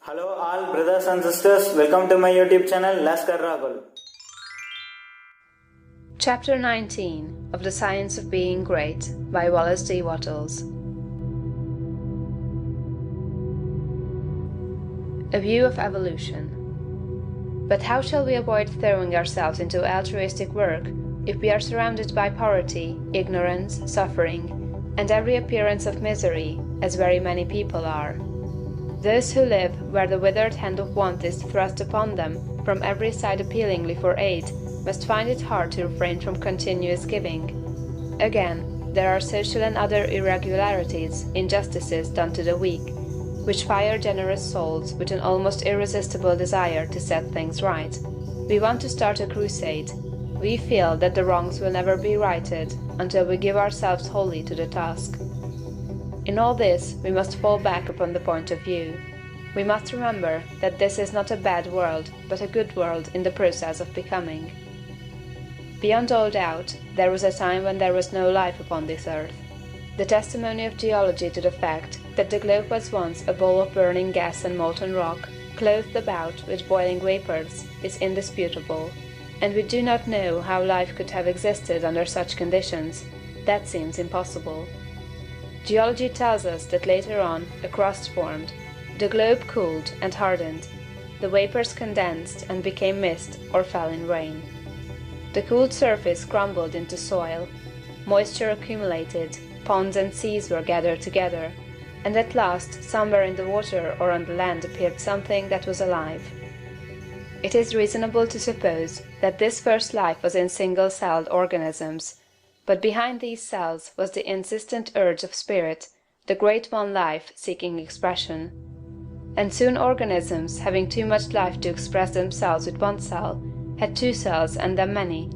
Hello all brothers and sisters, welcome to my YouTube channel Lascar Raghul. Chapter 19 of The Science of Being Great by Wallace D. Wattles. A View of Evolution. But how shall we avoid throwing ourselves into altruistic work if we are surrounded by poverty, ignorance, suffering, and every appearance of misery, as very many people are? Those who live where the withered hand of want is thrust upon them from every side appealingly for aid must find it hard to refrain from continuous giving. Again, there are social and other irregularities, injustices done to the weak, which fire generous souls with an almost irresistible desire to set things right. We want to start a crusade. We feel that the wrongs will never be righted until we give ourselves wholly to the task. In all this, we must fall back upon the point of view. We must remember that this is not a bad world, but a good world in the process of becoming. Beyond all doubt, there was a time when there was no life upon this earth. The testimony of geology to the fact that the globe was once a bowl of burning gas and molten rock, clothed about with boiling vapors, is indisputable, and we do not know how life could have existed under such conditions. That seems impossible. Geology tells us that later on a crust formed, the globe cooled and hardened, the vapors condensed and became mist or fell in rain. The cooled surface crumbled into soil, moisture accumulated, ponds and seas were gathered together, and at last somewhere in the water or on the land appeared something that was alive. It is reasonable to suppose that this first life was in single-celled organisms, but behind these cells was the insistent urge of spirit, the great one life seeking expression. And soon organisms, having too much life to express themselves with one cell, had two cells and then many,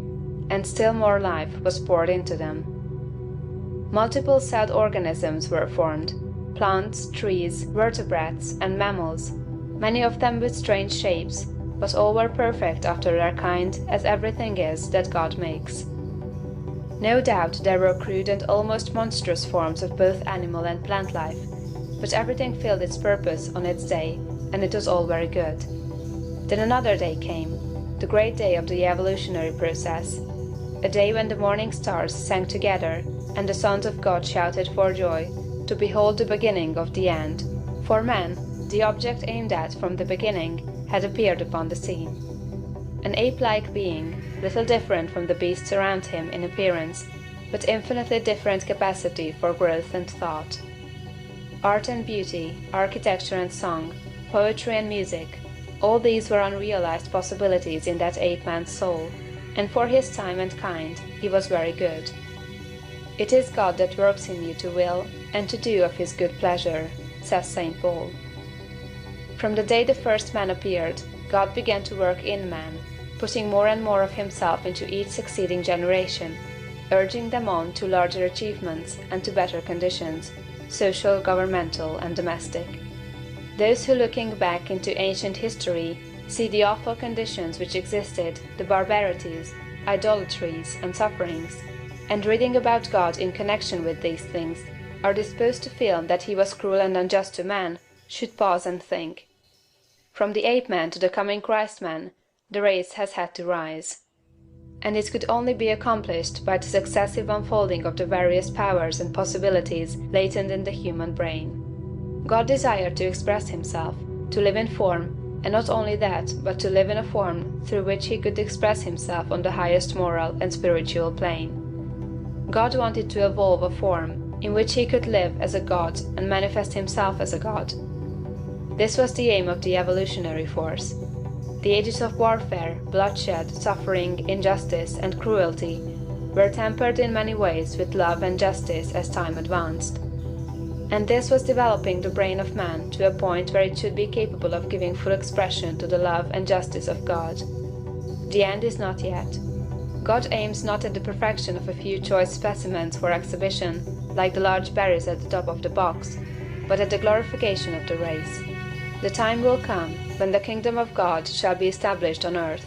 and still more life was poured into them. Multiple-celled organisms were formed, plants, trees, vertebrates, and mammals, many of them with strange shapes, but all were perfect after their kind, as everything is that God makes. No doubt there were crude and almost monstrous forms of both animal and plant life, but everything filled its purpose on its day, and it was all very good. Then another day came, the great day of the evolutionary process, a day when the morning stars sang together, and the sons of God shouted for joy, to behold the beginning of the end. For man, the object aimed at from the beginning, had appeared upon the scene. An ape-like being, little different from the beasts around him in appearance, but infinitely different capacity for growth and thought. Art and beauty, architecture and song, poetry and music, all these were unrealized possibilities in that ape-man's soul, and for his time and kind he was very good. It is God that works in you to will and to do of his good pleasure, says St. Paul. From the day the first man appeared, God began to work in man, putting more and more of himself into each succeeding generation, urging them on to larger achievements and to better conditions, social, governmental, and domestic. Those who, looking back into ancient history, see the awful conditions which existed, the barbarities, idolatries, and sufferings, and reading about God in connection with these things, are disposed to feel that he was cruel and unjust to man, should pause and think. From the ape-man to the coming Christ-man, the race has had to rise. And it could only be accomplished by the successive unfolding of the various powers and possibilities latent in the human brain. God desired to express himself, to live in form, and not only that, but to live in a form through which he could express himself on the highest moral and spiritual plane. God wanted to evolve a form in which he could live as a God and manifest himself as a God. This was the aim of the evolutionary force. The ages of warfare, bloodshed, suffering, injustice, and cruelty were tempered in many ways with love and justice as time advanced. And this was developing the brain of man to a point where it should be capable of giving full expression to the love and justice of God. The end is not yet. God aims not at the perfection of a few choice specimens for exhibition, like the large berries at the top of the box, but at the glorification of the race. The time will come when the kingdom of God shall be established on earth.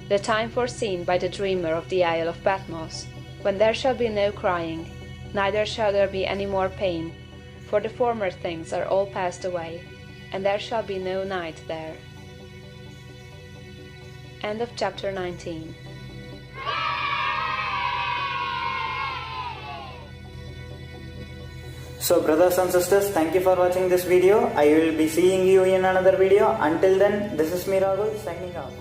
The time foreseen by the dreamer of the Isle of Patmos, when there shall be no crying, neither shall there be any more pain, for the former things are all passed away. and there shall be no night there. End of chapter 19. So brothers and sisters, thank you for watching this video. I will be seeing you in another video. Until then, this is me Raghul signing off.